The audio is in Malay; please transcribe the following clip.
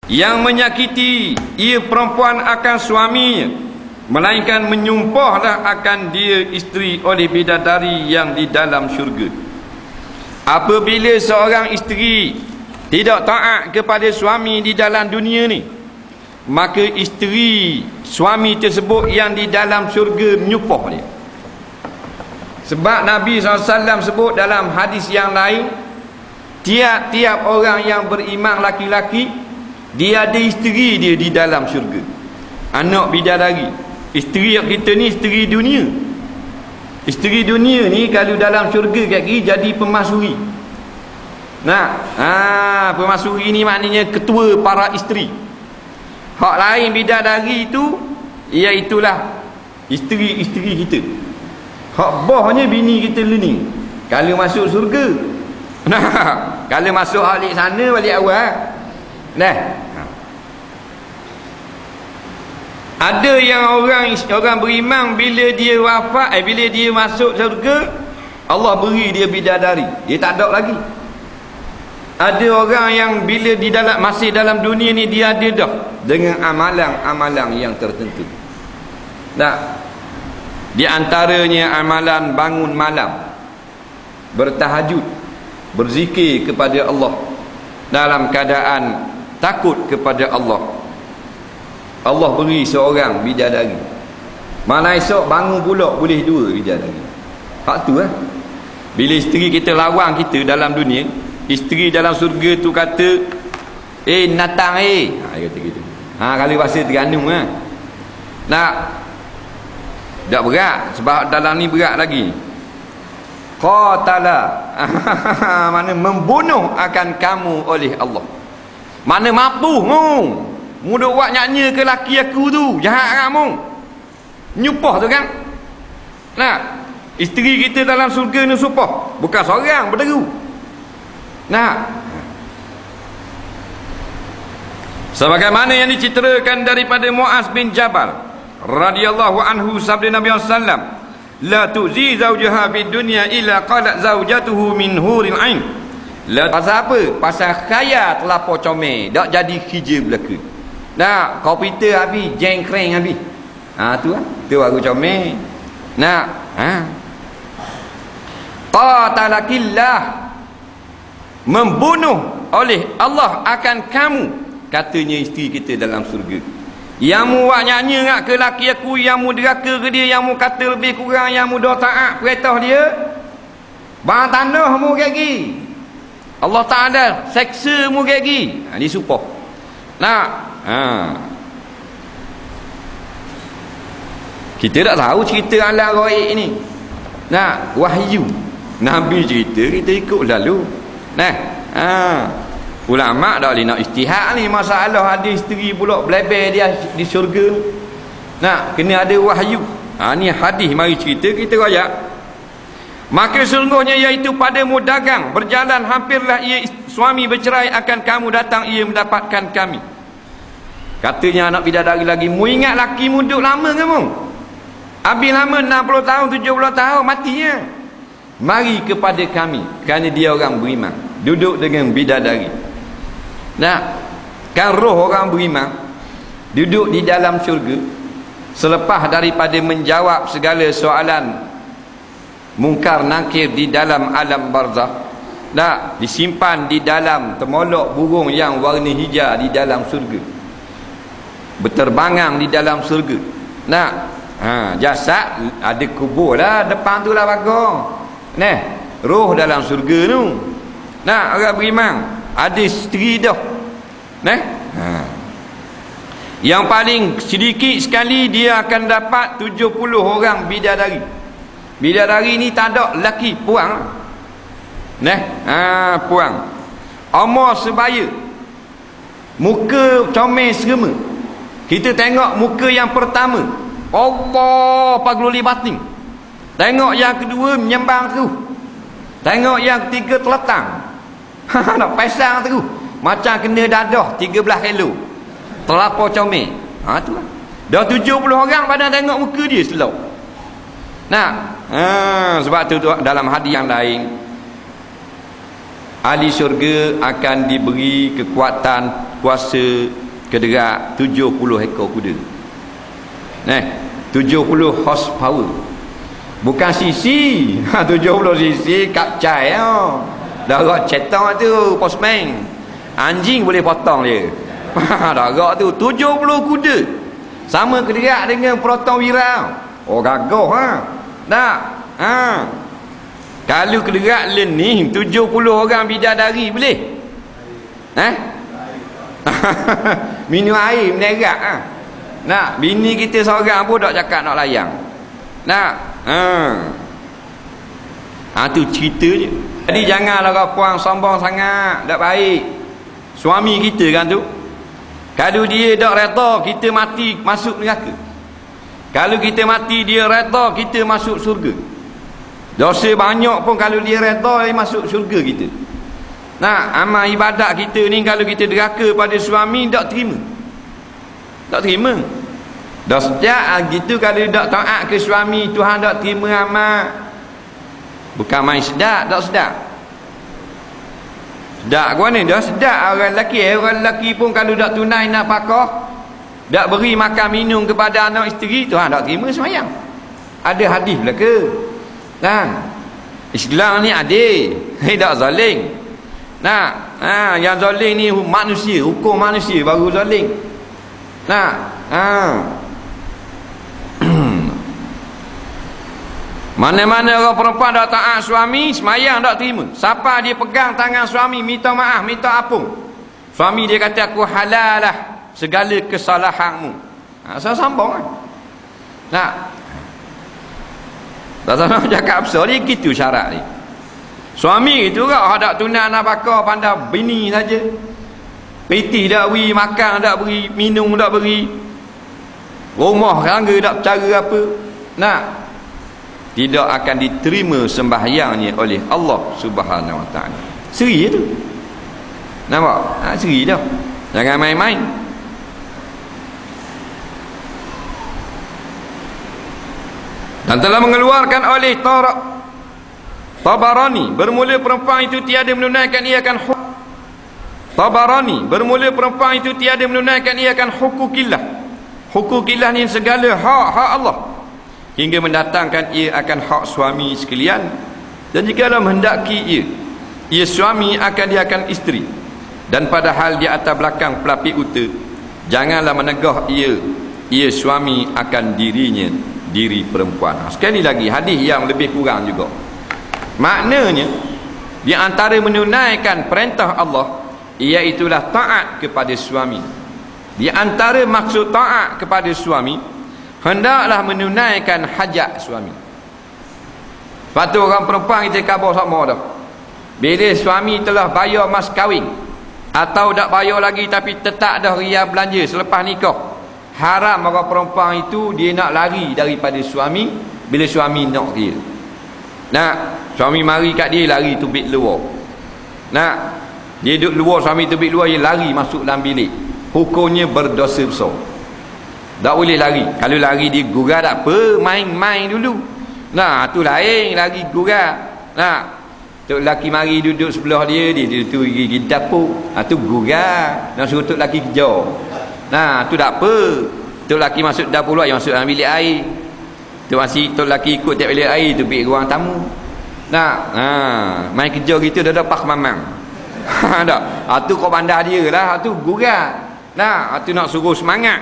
Yang menyakiti ia perempuan akan suaminya, melainkan menyumpahlah akan dia isteri oleh bidadari yang di dalam syurga. Apabila seorang isteri tidak taat kepada suami di dalam dunia ni, maka isteri suami tersebut yang di dalam syurga menyumpah dia. Sebab Nabi SAW sebut dalam hadis yang lain, tiap-tiap orang yang beriman laki-laki, dia ada isteri dia di dalam syurga, anak bidadari. Isteri kita ni isteri dunia. Isteri dunia ni kalau dalam syurga kat kiri jadi pemasuri. Pemasuri ni maknanya ketua para isteri. Hak lain bidadari itu iaitulah isteri-isteri kita. Hak bohnya bini kita ni kalau masuk syurga. Kalau masuk balik sana balik awal. Ada yang orang beriman bila dia wafat, bila dia masuk syurga, Allah beri dia bidadari, dia tak ada lagi. Ada orang yang bila masih dalam dunia ni dia ada dah dengan amalan-amalan yang tertentu. Di antaranya amalan bangun malam, bertahajud, berzikir kepada Allah dalam keadaan takut kepada Allah. Allah beri seorang bidadari. Malam esok bangun pula boleh dua bidadari. Hak tu bila isteri kita lawan kita dalam dunia, isteri dalam surga tu kata, natang dia kata gitu. Kalau bahasa Terengganu tak berat, sebab dalam ni berat lagi. Qatala mana membunuh akan kamu oleh Allah. Mana mampu mudah buat nyanyi ke laki aku tu, jahat kamu. Nyupah tu kan. Isteri kita dalam surga ni supah, bukan seorang berderu. Sebagaimana yang diceritakan daripada Muaz bin Jabal radhiyallahu anhu, sabda Nabi sallallahu, la tuzi zawjaha fid dunya illa qalat zawjatuhu min huril ain. Pasal apa? Pasal khayal terlampau comel, dak jadi kerja belaka. Komputer habis, jengkreng habis. Tu baru comel. Qatalakillah, membunuh oleh Allah akan kamu, katanya isteri kita dalam surga. Yang mu buat nyanyi ngak ke laki aku, yang mu deraka ke dia, yang mu kata lebih kurang, yang mu dah taat perintah dia, bang tanah mu gigi, Allah Ta'ala seksa mu gigi, disumpah. Kita tak tahu cerita alam ghaib ni. Wahyu Nabi cerita, kita ikut lalu. Ulama dah boleh nak ijtihad ni, masalah ada isteri pula belebel dia di syurga. Kena ada wahyu. Ni hadis mari cerita, kita royak. Maka sungguhnya iaitu padamu dagang berjalan, hampirlah ia suami bercerai akan kamu, datang ia mendapatkan kami. Katanya anak bidadari lagi, mu ingat laki mu duduk lama kamu? Habis lama 60 tahun, 70 tahun, matinya. Mari kepada kami, kerana dia orang beriman, duduk dengan bidadari. Kan roh orang beriman duduk di dalam syurga, selepas daripada menjawab segala soalan mungkar nakir di dalam alam barzakh, disimpan di dalam temolok burung yang warna hijau di dalam surga, berterbangan di dalam surga. Jasad ada kubur lah depan tu lah bagong. Roh dalam surga tu. Orang beriman ada isteri dah. Yang paling sedikit sekali dia akan dapat 70 orang bidadari. Bidadari ni tak ada lelaki, puang. Puang. Umur sebaya, muka comel serema. Kita tengok muka yang pertama, Allah pagluli batin. Tengok yang kedua menyembang terus. Tengok yang ketiga teletang. Nak pasang terus, macam kena dadah 13 kilo. Terlampau comel. Tu lah. Dah 70 orang pada tengok muka dia slow. Sebab tu dalam hadis yang lain, ahli syurga akan diberi kekuatan kuasa kederat 70 ekor kuda. 70 horsepower. Bukan cc. 70 cc kapcai darat cetak tu postman. Anjing boleh potong dia. Darat tu 70 kuda. Sama kederat dengan Proton Wira. Oh gagah Tak. Kalau kederat learning 70 orang bidadari boleh? Minum air menerak Nak, bini kita seorang pun tak cakap nak layang. Nak. Tu cerita je. Jadi janganlah kau puang sombong sangat, tak baik. Suami kita kan tu, kalau dia tak reda kita mati masuk neraka. Kalau kita mati dia reda kita masuk surga. Dosa banyak pun kalau dia reda dia masuk surga kita. Nah, amal ibadat kita ni kalau kita deraka pada suami tak terima. Tak terima. Dah sejak gitu kalau tak taat ke suami, Tuhan tak terima amal. Bukan main sedap, tak sedap. Sedap ke mana? Dah sedap orang lelaki pun kalau tak tunai nafkah, tak beri makan minum kepada anak isteri, Tuhan tak terima semayang. Ada hadis belaka. Islam ni adil, tak zalim. Yang zalim ni manusia, hukum manusia baru zalim. Mana-mana orang perempuan tak taat suami, semayang tak terima. Siapa dia pegang tangan suami minta maaf, minta ampun, suami dia kata aku halal lah segala kesalahanmu. Saya sambung kan. Tak tahu nak cakap apa ni, gitu syarat ni. Suami itu kan tak tunai nafkah pandai bini saja. Piti tak beri makan, tak beri minum, tak beri rumah rangga, tak bercara apa. Tidak akan diterima sembahyangnya oleh Allah Subhanahu Wa Taala. Seri tu. Nampak? Seri dah. Jangan main-main. Dan telah mengeluarkan oleh Tabarani, bermula perempuan itu tiada menunaikan ia akan Tabarani, bermula perempuan itu tiada menunaikan ia akan hukukillah. Hukukillah ni segala hak Allah, hingga mendatangkan ia akan hak suami sekalian. Dan jika dalam hendaki ia suami akan dia akan isteri, dan padahal di atas belakang pelapik uta, janganlah menegah ia suami akan diri perempuan. Sekali lagi hadis yang lebih kurang juga. Maknanya di antara menunaikan perintah Allah iaitulah taat kepada suami. Di antara maksud taat kepada suami, hendaklah menunaikan hajat suami. Lepas tu orang perempuan kita khabar sama dah. Bila suami telah bayar mas kahwin atau tak bayar lagi tapi tetap dah ria belanja selepas nikah, haram orang perempuan itu dia nak lari daripada suami bila suami nak dia. Suami mari kat dia, lari tubik luar. Dia duduk luar, suami tubik luar, dia lari masuk dalam bilik. Hukumnya berdosa besar. Tak boleh lari. Kalau lari dia gurau tak apa, main-main dulu. Tu lain, lari gurau. Tok lelaki mari duduk sebelah dia tu gigi dapur. Tu gurau. Nak suruh tok lelaki kejar. Tu tak apa. Tok lelaki masuk dapur luar, yang masuk dalam bilik air. Tu masih tok lelaki ikut tiap bilik air tu pergi ruang tamu. Main kerja gitu dah dapat mamang. Tu kau bandar dia lah, tu gurau. Tu nak suruh semangat.